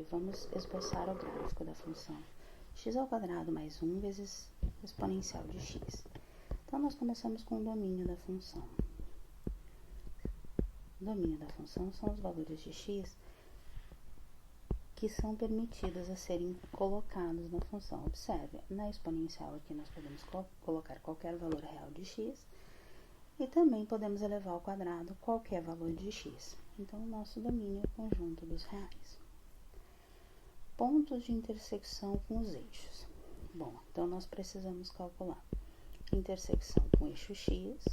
vamos esboçar o gráfico da função x² mais 1 vezes exponencial de x. Então, nós começamos com o domínio da função. O domínio da função são os valores de x que são permitidos a serem colocados na função. Observe, na exponencial aqui nós podemos colocar qualquer valor real de x e também podemos elevar ao quadrado qualquer valor de x. Então, o nosso domínio é o conjunto dos reais. Pontos de intersecção com os eixos. Bom, então nós precisamos calcular intersecção com o eixo x,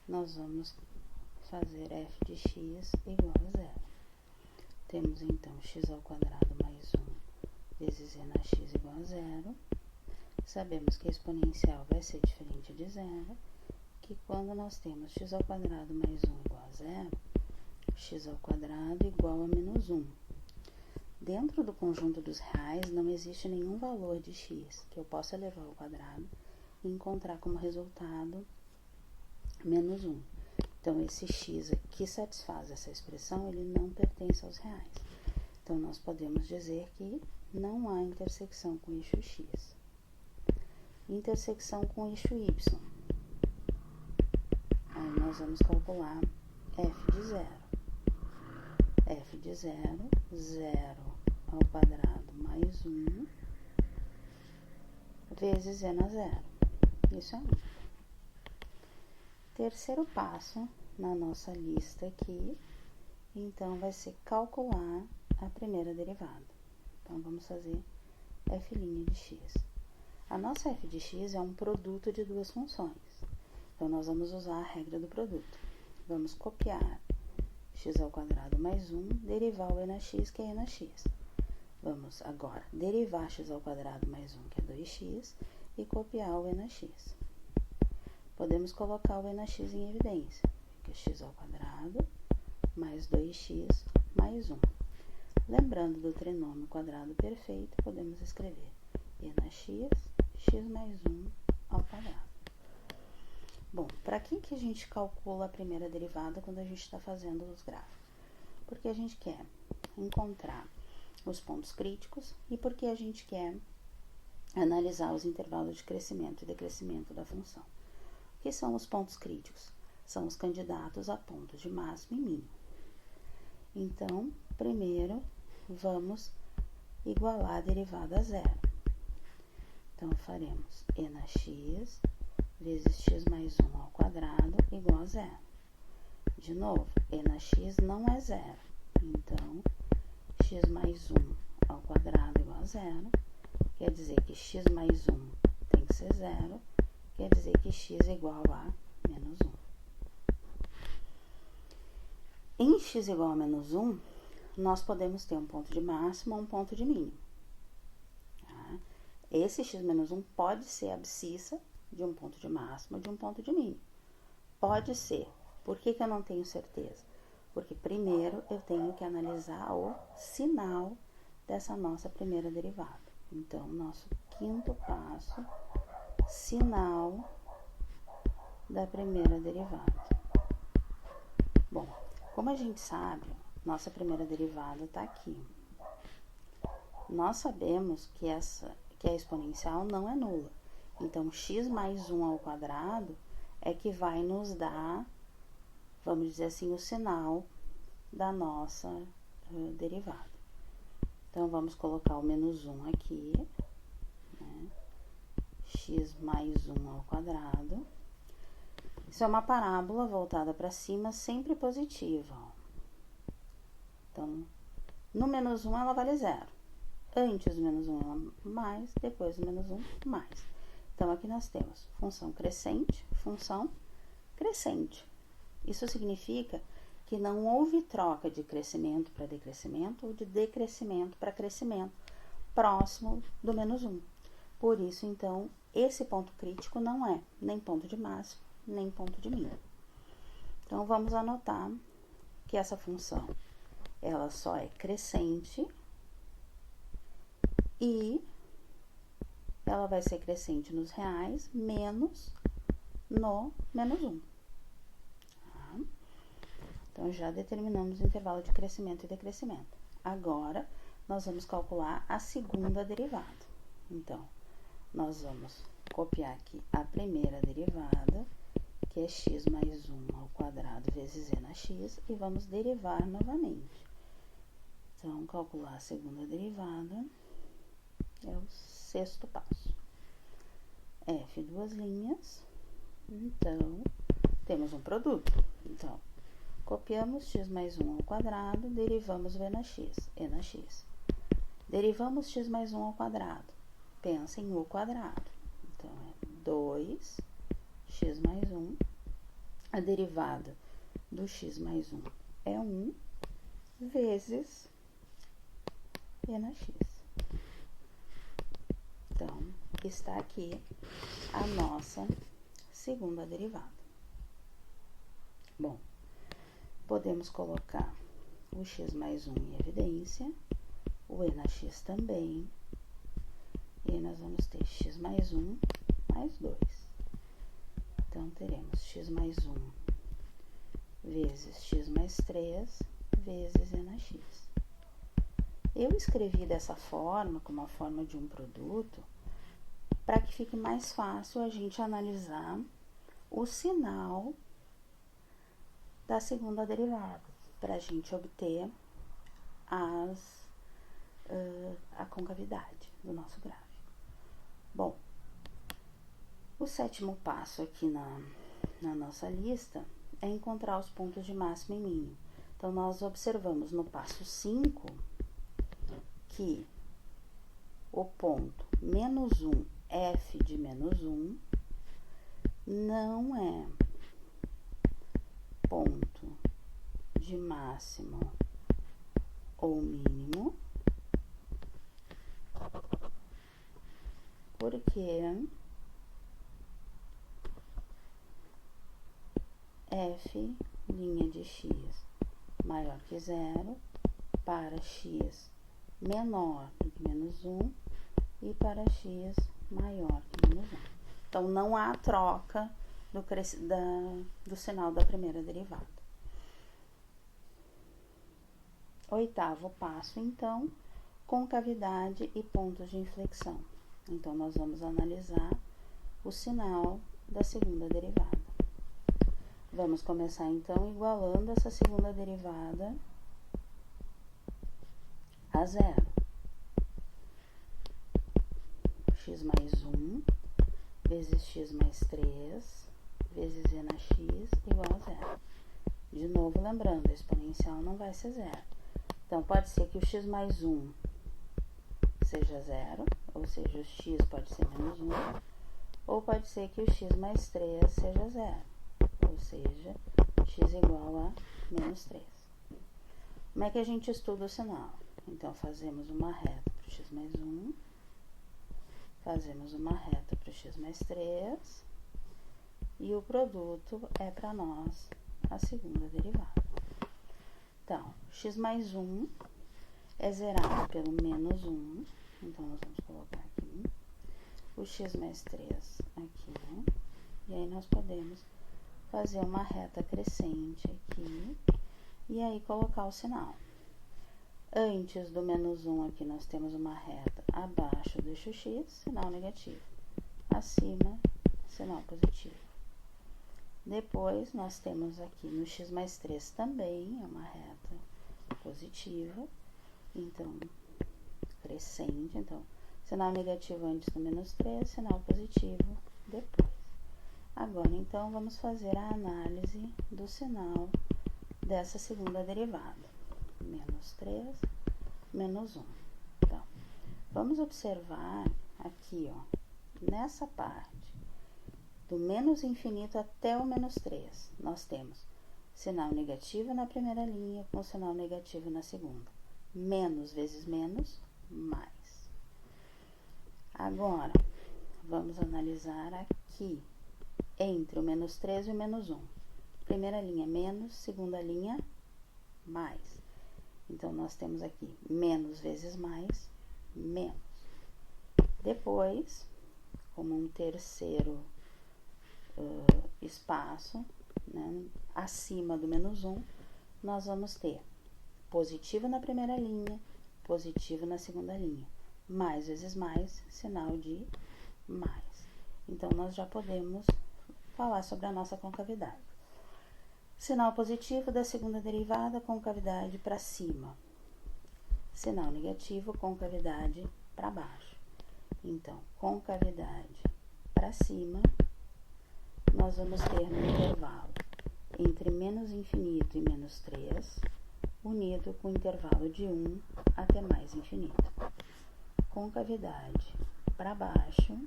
nós vamos fazer f de x igual a zero. Temos então x² mais 1 vezes e na x igual a zero. Sabemos que a exponencial vai ser diferente de zero, que quando nós temos x² mais 1 igual a zero, x² igual a menos 1. Dentro do conjunto dos reais não existe nenhum valor de x que eu possa elevar ao quadrado e encontrar como resultado menos 1. Então, esse x que satisfaz essa expressão, ele não pertence aos reais. Então, nós podemos dizer que não há intersecção com o eixo x. Intersecção com o eixo y. Aí, nós vamos calcular f de zero. F de zero, 0 ao quadrado mais 1, vezes e na zero. Isso é 1. Terceiro passo na nossa lista aqui, então, vai ser calcular a primeira derivada. Então, vamos fazer f' de x. A nossa f de x é um produto de duas funções. Então, nós vamos usar a regra do produto. Vamos copiar x² mais 1, derivar o e na x, que é e na x. Vamos agora derivar x² mais 1, que é 2x, e copiar o e na x. Podemos colocar o e na x em evidência. Fica x² mais 2x mais 1. Lembrando do trinômio quadrado perfeito, podemos escrever e na x, x mais 1 ao quadrado. Bom, para que a gente calcula a primeira derivada quando a gente está fazendo os gráficos? Porque a gente quer encontrar os pontos críticos e porque a gente quer analisar os intervalos de crescimento e decrescimento da função. O que são os pontos críticos? São os candidatos a pontos de máximo e mínimo. Então, primeiro, vamos igualar a derivada a zero. Então, faremos e na x vezes x mais 1 ao quadrado igual a zero. De novo, e na x não é zero. Então, x mais 1 ao quadrado igual a zero. Quer dizer que x mais 1 tem que ser zero. Quer dizer que x é igual a menos 1. Em x igual a menos 1, nós podemos ter um ponto de máximo ou um ponto de mínimo. Tá? Esse x menos 1 pode ser a abscissa de um ponto de máximo ou de um ponto de mínimo. Pode ser. Por que eu não tenho certeza? Porque primeiro eu tenho que analisar o sinal dessa nossa primeira derivada. Então, nosso quinto passo, sinal da primeira derivada. Bom, como a gente sabe, nossa primeira derivada está aqui. Nós sabemos que a exponencial não é nula. Então, x mais 1 ao quadrado é que vai nos dar, vamos dizer assim, o sinal da nossa derivada. Então, vamos colocar o menos 1 aqui, né? X mais 1 ao quadrado. Isso é uma parábola voltada para cima, sempre positiva. Ó. Então, no menos 1 ela vale zero. Antes do menos 1 ela mais, depois do menos 1 mais. Então, aqui nós temos função crescente, função crescente. Isso significa que não houve troca de crescimento para decrescimento ou de decrescimento para crescimento próximo do menos 1. Por isso, então, esse ponto crítico não é nem ponto de máximo, nem ponto de mínimo. Então, vamos anotar que essa função, ela só é crescente e ela vai ser crescente nos reais, menos no menos 1. Tá? Então, já determinamos o intervalo de crescimento e decrescimento. Agora, nós vamos calcular a segunda derivada. Então, nós vamos copiar aqui a primeira derivada, que é x mais 1 ao quadrado vezes e na x, e vamos derivar novamente. Então, calcular a segunda derivada é o sexto passo. F, duas linhas. Então, temos um produto. Então, copiamos x mais 1 ao quadrado, derivamos v na x, e na x. Derivamos x mais 1 ao quadrado. Pensa em u quadrado. Então, é 2x mais 1. A derivada do x mais 1 é 1 vezes e na x. Então, está aqui a nossa segunda derivada. Bom, podemos colocar o x mais 1 em evidência, o e na x também, e aí nós vamos ter x mais 1 mais 2. Então, teremos x mais 1 vezes x mais 3 vezes e na x. Eu escrevi dessa forma, como a forma de um produto, para que fique mais fácil a gente analisar o sinal da segunda derivada, para a gente obter a concavidade do nosso gráfico. Bom, o sétimo passo aqui na nossa lista é encontrar os pontos de máximo e mínimo. Então, nós observamos no passo 5 que o ponto menos 1, f de menos 1, não é ponto de máximo ou mínimo, porque f' de x maior que 0 para x menor do que menos 1 e para x maior que menos 1. Então, não há troca do sinal da primeira derivada. Oitavo passo, então, concavidade e pontos de inflexão. Então, nós vamos analisar o sinal da segunda derivada. Vamos começar, então, igualando essa segunda derivada a 0. X mais 1 vezes x mais 3 vezes e na x igual a 0. De novo, lembrando, a exponencial não vai ser 0. Então, pode ser que o x mais 1 seja 0, ou seja, o x pode ser menos 1, ou pode ser que o x mais 3 seja 0, ou seja, x igual a menos 3. Como é que a gente estuda o sinal? Então, fazemos uma reta para o x mais 1, fazemos uma reta para o x mais 3, e o produto é para nós a segunda derivada. Então, x mais 1 é zerado pelo menos 1, então nós vamos colocar aqui o x mais 3 aqui, e aí nós podemos fazer uma reta crescente aqui, e aí colocar o sinal. Antes do menos 1 aqui nós temos uma reta abaixo do eixo x, sinal negativo. Acima, sinal positivo. Depois, nós temos aqui no x mais 3 também, é uma reta positiva, então, crescente, então, sinal negativo antes do menos 3, sinal positivo depois. Agora, então, vamos fazer a análise do sinal dessa segunda derivada. Menos 3, menos 1. Então, vamos observar aqui, ó, nessa parte, do menos infinito até o menos 3, nós temos sinal negativo na primeira linha com sinal negativo na segunda. Menos vezes menos, mais. Agora, vamos analisar aqui, entre o menos 3 e o menos 1. Primeira linha, menos, segunda linha, mais. Então, nós temos aqui menos vezes mais, menos. Depois, como um terceiro espaço, né, acima do menos 1, nós vamos ter positivo na primeira linha, positivo na segunda linha. Mais vezes mais, sinal de mais. Então, nós já podemos falar sobre a nossa concavidade. Sinal positivo da segunda derivada, concavidade para cima. Sinal negativo, concavidade para baixo. Então, concavidade para cima, nós vamos ter no intervalo entre menos infinito e menos 3, unido com o intervalo de 1 até mais infinito. Concavidade para baixo,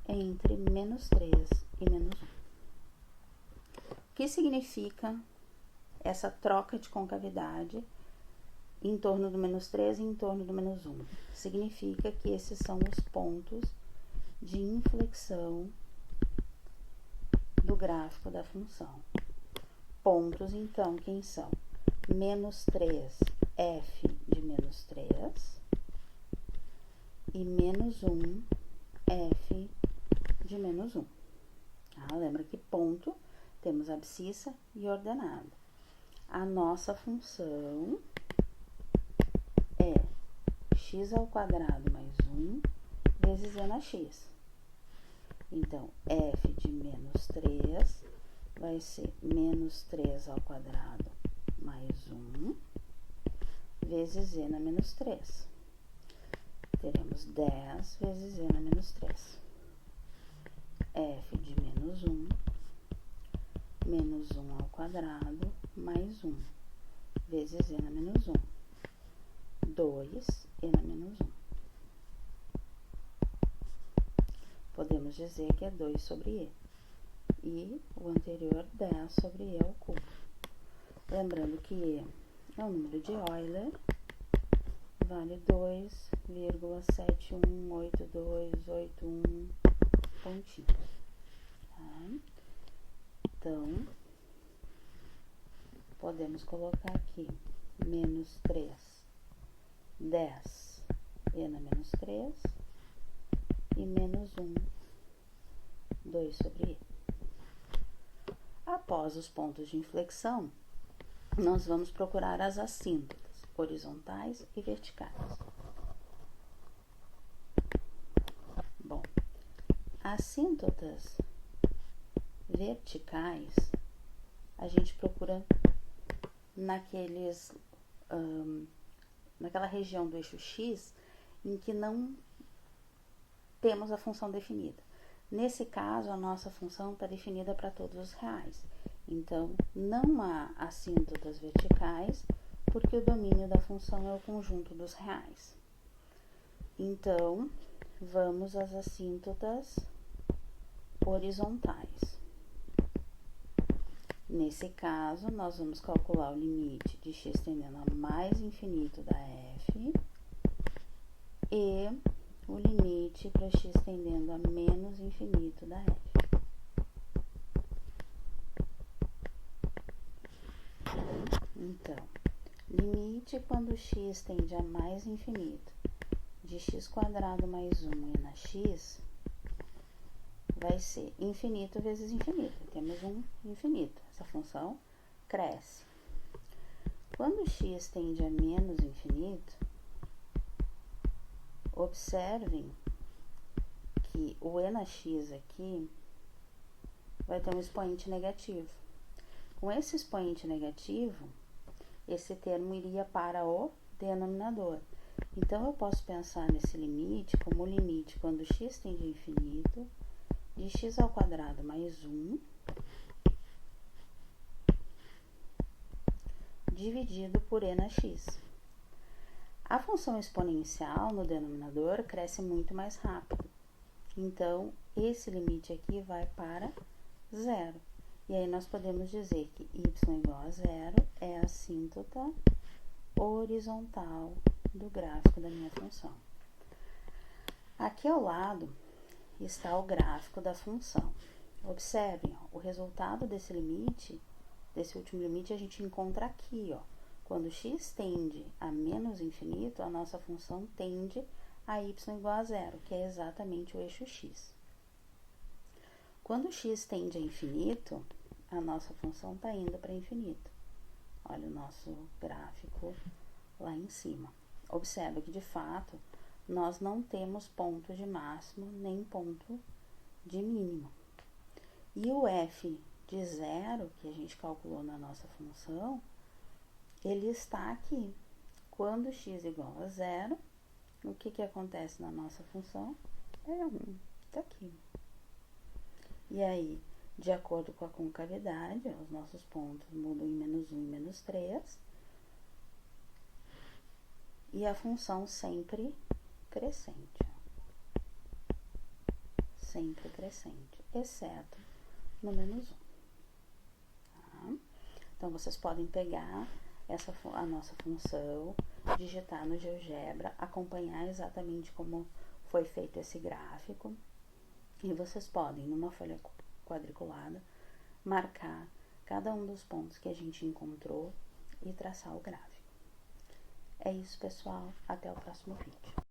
entre menos 3 e menos 1. O que significa essa troca de concavidade em torno do menos 3 e em torno do menos 1? Significa que esses são os pontos de inflexão do gráfico da função. Pontos, então, quem são? Menos 3, f de menos 3, e menos 1, f de menos 1. Lembra que ponto temos abscissa e ordenada. A nossa função é x² mais 1 vezes e na x. Então, f de menos 3 vai ser menos 3² mais 1 vezes e na menos 3. Teremos 10 vezes e na menos 3. F de menos 1, menos 1² mais 1 vezes e na menos 1. 2 e na menos 1. Podemos dizer que é 2 sobre e. E o anterior, 10 sobre e ao cubo. Lembrando que e é o número de Euler, vale 2,718281 pontinho. Tá? Então, podemos colocar aqui menos 3, 10 e na menos 3 e menos 1, 2 sobre e. Após os pontos de inflexão, nós vamos procurar as assíntotas, horizontais e verticais. Bom, assíntotas verticais, a gente procura naquela região do eixo X em que não temos a função definida. Nesse caso, a nossa função está definida para todos os reais. Então, não há assíntotas verticais, porque o domínio da função é o conjunto dos reais. Então, vamos às assíntotas horizontais. Nesse caso, nós vamos calcular o limite de x tendendo a mais infinito da f e o limite para x tendendo a menos infinito da f. Então, limite quando x tende a mais infinito de x² mais 1 e na x vai ser infinito vezes infinito. Temos um infinito. Essa função cresce. Quando x tende a menos infinito, observem que o e na x aqui vai ter um expoente negativo. Com esse expoente negativo, esse termo iria para o denominador. Então, eu posso pensar nesse limite como o limite quando x tende a infinito de x² mais 1 dividido por e na x. A função exponencial no denominador cresce muito mais rápido. Então, esse limite aqui vai para 0. E aí, nós podemos dizer que y igual a 0 é a assíntota horizontal do gráfico da minha função. Aqui ao lado está o gráfico da função. Observem, ó, o resultado desse limite, desse último limite, a gente encontra aqui, ó. Quando x tende a menos infinito, a nossa função tende a y igual a zero, que é exatamente o eixo x. Quando x tende a infinito, a nossa função está indo para infinito. Olha o nosso gráfico lá em cima. Observa que, de fato, nós não temos ponto de máximo nem ponto de mínimo. E o f de zero, que a gente calculou na nossa função, ele está aqui. Quando x igual a zero, o que acontece na nossa função? É 1, está aqui. E aí, de acordo com a concavidade, os nossos pontos mudam em -1 e -3. E a função sempre crescente. Sempre crescente, exceto no -1. Tá? Então, vocês podem pegar a nossa função, digitar no GeoGebra, acompanhar exatamente como foi feito esse gráfico. E vocês podem, numa folha quadriculada, marcar cada um dos pontos que a gente encontrou e traçar o gráfico. É isso, pessoal. Até o próximo vídeo.